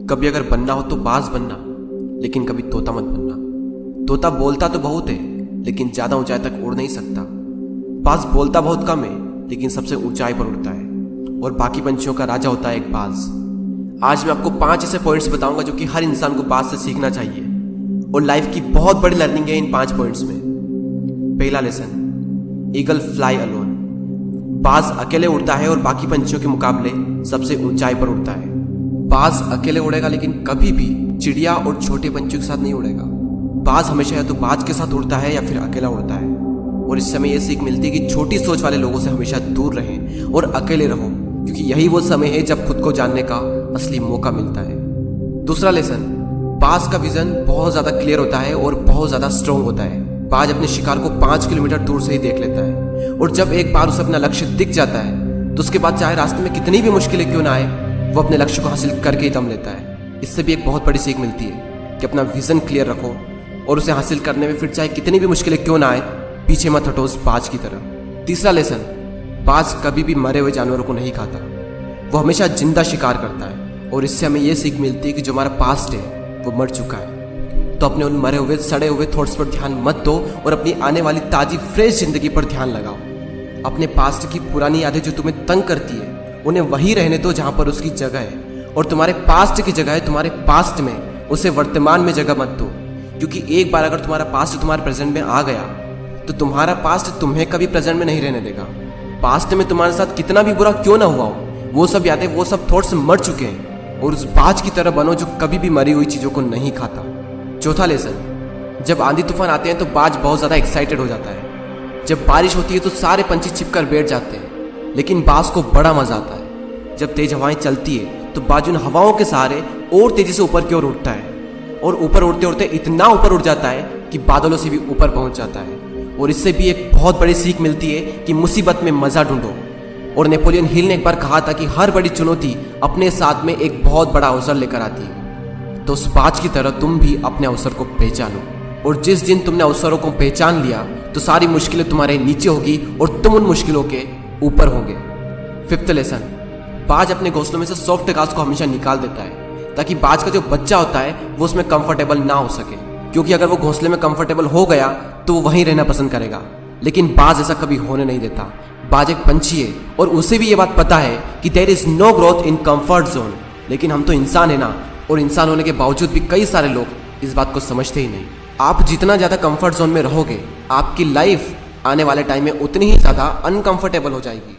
कभी अगर बनना हो तो बाज बनना, लेकिन कभी तोता मत बनना। तोता बोलता तो बहुत है, लेकिन ज्यादा ऊंचाई तक उड़ नहीं सकता। बाज बोलता बहुत कम है, लेकिन सबसे ऊंचाई पर उड़ता है, और बाकी पंछियों का राजा होता है एक बाज। आज मैं आपको 5 ऐसे पॉइंट्स बताऊंगा जो कि हर इंसान को बाज से सीखना चाहिए, और लाइफ की बहुत बड़ी लर्निंग है इन 5 पॉइंट्स में। पहला लेसन, ईगल फ्लाई अलोन। बाज अकेले उड़ता है और बाकी पंछियों के मुकाबले सबसे ऊंचाई पर उड़ता है। बाज अकेले उड़ेगा, लेकिन कभी भी चिड़िया और छोटे पंछियों के साथ नहीं उड़ेगा। बाज हमेशा या तो बाज के साथ उड़ता है या फिर अकेला उड़ता है, और इससे हमें यह सीख मिलती है कि छोटी सोच वाले लोगों से हमेशा दूर रहें और अकेले रहो, क्योंकि यही वो समय है जब खुद को जानने का असली मौका मिलता है। दूसरा लेसन, बाज का विजन बहुत ज्यादा क्लियर होता है और बहुत ज्यादा स्ट्रॉन्ग होता है। बाज अपने शिकार को 5 किलोमीटर दूर से ही देख लेता है, और जब एक बार उसे अपना लक्ष्य दिख जाता है तो उसके बाद चाहे रास्ते में कितनी भी मुश्किलें क्यों ना आए, वो अपने लक्ष्य को हासिल करके ही दम लेता है। इससे भी एक बहुत बड़ी सीख मिलती है कि अपना विजन क्लियर रखो, और उसे हासिल करने में फिर चाहे कितनी भी मुश्किलें क्यों ना आए, पीछे मत हटो उस बाज की तरह। तीसरा लेसन, बाज कभी भी मरे हुए जानवरों को नहीं खाता, वो हमेशा जिंदा शिकार करता है, और इससे हमें यह सीख मिलती है कि जो हमारा पास्ट है वो मर चुका है, तो अपने उन मरे हुए सड़े हुए थॉट्स पर ध्यान मत दो और अपनी आने वाली ताजी फ्रेश जिंदगी पर ध्यान लगाओ। अपने पास्ट की पुरानी यादें जो तुम्हें तंग करती है, उन्हें वही रहने दो जहां पर उसकी जगह है, और तुम्हारे पास्ट की जगह है तुम्हारे पास्ट में, उसे वर्तमान में जगह मत दो। क्योंकि एक बार अगर तुम्हारा पास्ट तुम्हारे प्रेजेंट में आ गया, तो तुम्हारा पास्ट तुम्हें कभी प्रेजेंट में नहीं रहने देगा। पास्ट में तुम्हारे साथ कितना भी बुरा क्यों ना हुआ हो, वो सब यादें, वो सब थॉट्स मर चुके हैं, और उस बाज की तरह बनो जो कभी भी मरी हुई चीजों को नहीं खाता। चौथा लेसन, जब आंधी तूफान आते हैं तो बाज बहुत ज्यादा एक्साइटेड हो जाता है। जब बारिश होती है तो सारे पंछी छिपकर बैठ जाते हैं, लेकिन बाज को बड़ा मजा आता है। जब तेज हवाएं चलती है तो बाज उन हवाओं के सहारे और तेजी से ऊपर की ओर उठता है, और ऊपर उड़ते उड़ते इतना ऊपर उड़ जाता है कि बादलों से भी ऊपर पहुंच जाता है। और इससे भी एक बहुत बड़ी सीख मिलती है कि मुसीबत में मजा ढूंढो। और नेपोलियन हिल ने एक बार कहा था कि हर बड़ी चुनौती अपने साथ में एक बहुत बड़ा अवसर लेकर आती है। तो उस बाज की तरह तुम भी अपने अवसर को पहचानो, और जिस दिन तुमने अवसरों को पहचान लिया तो सारी मुश्किलें तुम्हारे नीचे होगी और तुम उन मुश्किलों के ऊपर होगे। फिफ्थ लेसन, बाज अपने घोंसलों में से सॉफ्ट घास को हमेशा निकाल देता है, ताकि बाज का जो बच्चा होता है वो उसमें कंफर्टेबल ना हो सके, क्योंकि अगर वो घोंसले में कंफर्टेबल हो गया तो वो वहीं रहना पसंद करेगा। लेकिन बाज ऐसा कभी होने नहीं देता। बाज एक पंछी है, और उसे भी ये बात पता है कि there is no growth in comfort zone. लेकिन हम तो इंसान है ना, और इंसान होने के बावजूद भी कई सारे लोग इस बात को समझते ही नहीं। आप जितना ज़्यादा कंफर्ट जोन में रहोगे, आपकी लाइफ आने वाले टाइम में उतनी ही ज़्यादा अनकंफर्टेबल हो जाएगी।